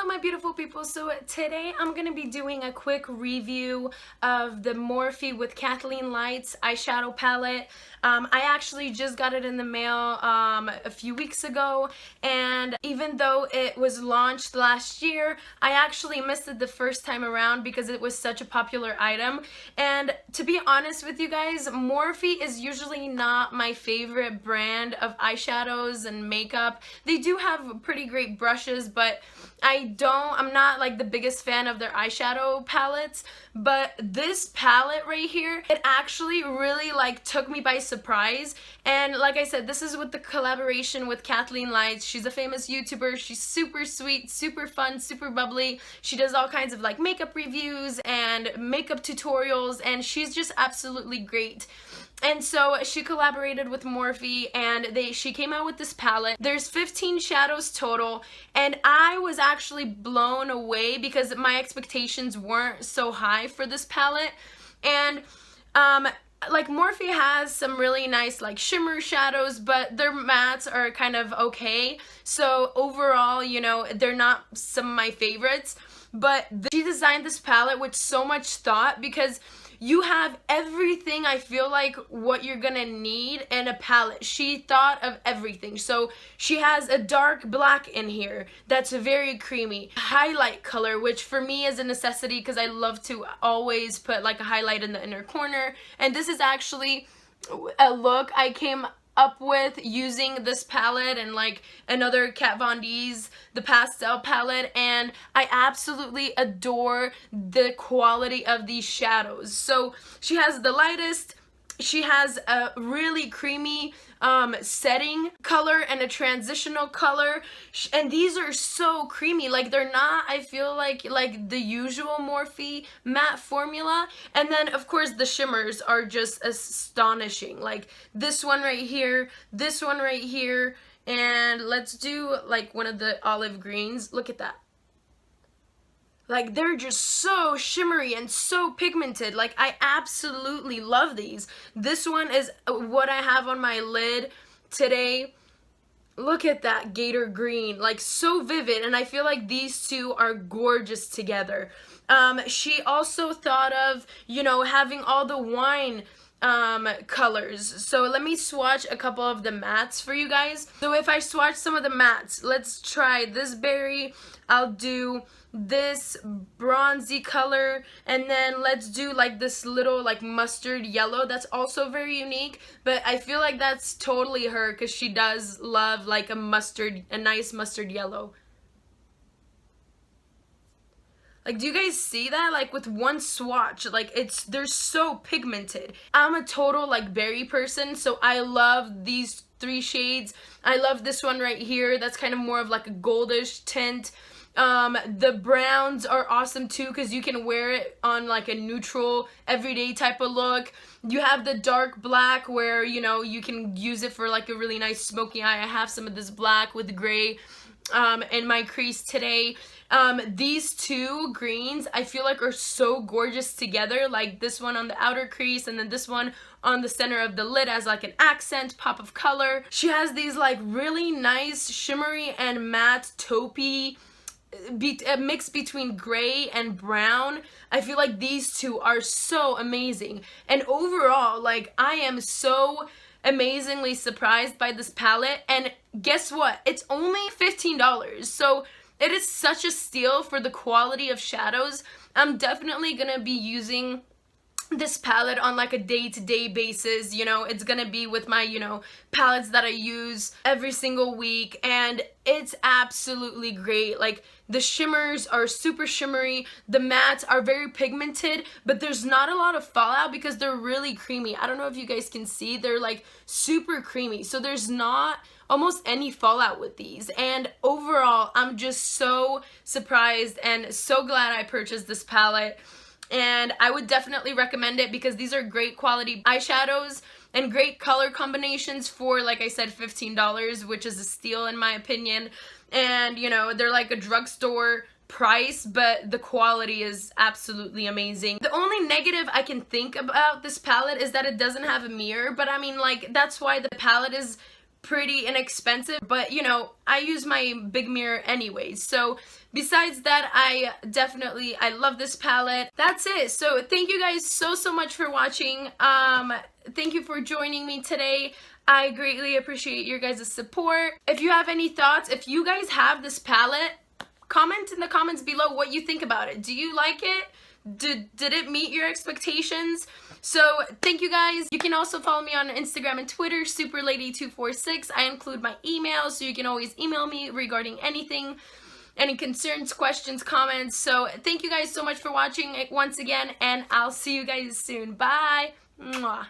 my beautiful people. So today I'm going to be doing a quick review of the Morphe with Kathleen Lights eyeshadow palette. I actually just got it in the mail a few weeks ago, and even though it was launched last year, I actually missed it the first time around because it was such a popular item. And to be honest with you guys, Morphe is usually not my favorite brand of eyeshadows and makeup. They do have pretty great brushes, but I'm not like the biggest fan of their eyeshadow palettes. But this palette right here, it actually really like took me by surprise. And like I said, this is with the collaboration with Kathleen Lights. She's a famous YouTuber. She's super sweet, super fun, super bubbly. She does all kinds of like makeup reviews and makeup tutorials, and she's just absolutely great. And so she collaborated with Morphe, and she came out with this palette. There's 15 shadows total, and I was actually blown away because my expectations weren't so high for this palette. And like Morphe has some really nice like shimmer shadows, but their mattes are kind of okay. So overall, you know, they're not some of my favorites. But she designed this palette with so much thought, because you have everything, I feel like, what you're gonna need in a palette. She thought of everything. So she has a dark black in here that's very creamy. Highlight color, which for me is a necessity because I love to always put like a highlight in the inner corner. And this is actually a look I came up with using this palette and like another Kat Von D's, the pastel palette, and I absolutely adore the quality of these shadows. So she has the lightest, she has a really creamy setting color and a transitional color, and these are so creamy. Like, they're not, I feel like the usual Morphe matte formula. And then of course the shimmers are just astonishing, like this one right here, this one right here, and let's do like one of the olive greens. Look at that. Like, they're just so shimmery and so pigmented. Like, I absolutely love these. This one is what I have on my lid today. Look at that gator green, like so vivid, and I feel like these two are gorgeous together. She also thought of, you know, having all the wine colors. So let me swatch a couple of the mattes for you guys. So if I swatch some of the mattes, let's try this berry, I'll do this bronzy color, and then let's do like this little like mustard yellow. That's also very unique, but I feel like that's totally her because she does love like a nice mustard yellow. Like, do you guys see that? Like, with one swatch, like, they're so pigmented. I'm a total like berry person, so I love these three shades. I love this one right here. That's kind of more of like a goldish tint. The browns are awesome too because you can wear it on like a neutral everyday type of look. You have the dark black where, you know, you can use it for like a really nice smoky eye. I have some of this black with gray in my crease today. These two greens I feel like are so gorgeous together, like this one on the outer crease and then this one on the center of the lid as like an accent pop of color. She has these like really nice shimmery and matte taupey a mix between gray and brown. I feel like these two are so amazing, and overall, like, I am so amazingly surprised by this palette. And guess what? It's only $15, so it is such a steal for the quality of shadows. I'm definitely gonna be using this palette on like a day-to-day basis. You know, it's gonna be with my, you know, palettes that I use every single week, and it's absolutely great. Like, the shimmers are super shimmery, the mattes are very pigmented, but there's not a lot of fallout because they're really creamy. I don't know if you guys can see, they're like super creamy, so there's not almost any fallout with these. And overall, I'm just so surprised and so glad I purchased this palette. And I would definitely recommend it because these are great quality eyeshadows and great color combinations for, like I said, $15, which is a steal in my opinion. And, you know, they're like a drugstore price, but the quality is absolutely amazing. The only negative I can think about this palette is that it doesn't have a mirror, but I mean, like, that's why the palette is pretty inexpensive, but you know, I use my big mirror anyways. So besides that, I love this palette. That's it. So thank you guys so much for watching. Thank you for joining me today. I greatly appreciate your guys' support. If you have any thoughts, if you guys have this palette, comment in the comments below what you think about it. Do you like it? Did it meet your expectations? So thank you guys. You can also follow me on Instagram and Twitter, superlady246. I include my email, so you can always email me regarding anything, any concerns, questions, comments. So thank you guys so much for watching once again, and I'll see you guys soon. Bye. Mwah.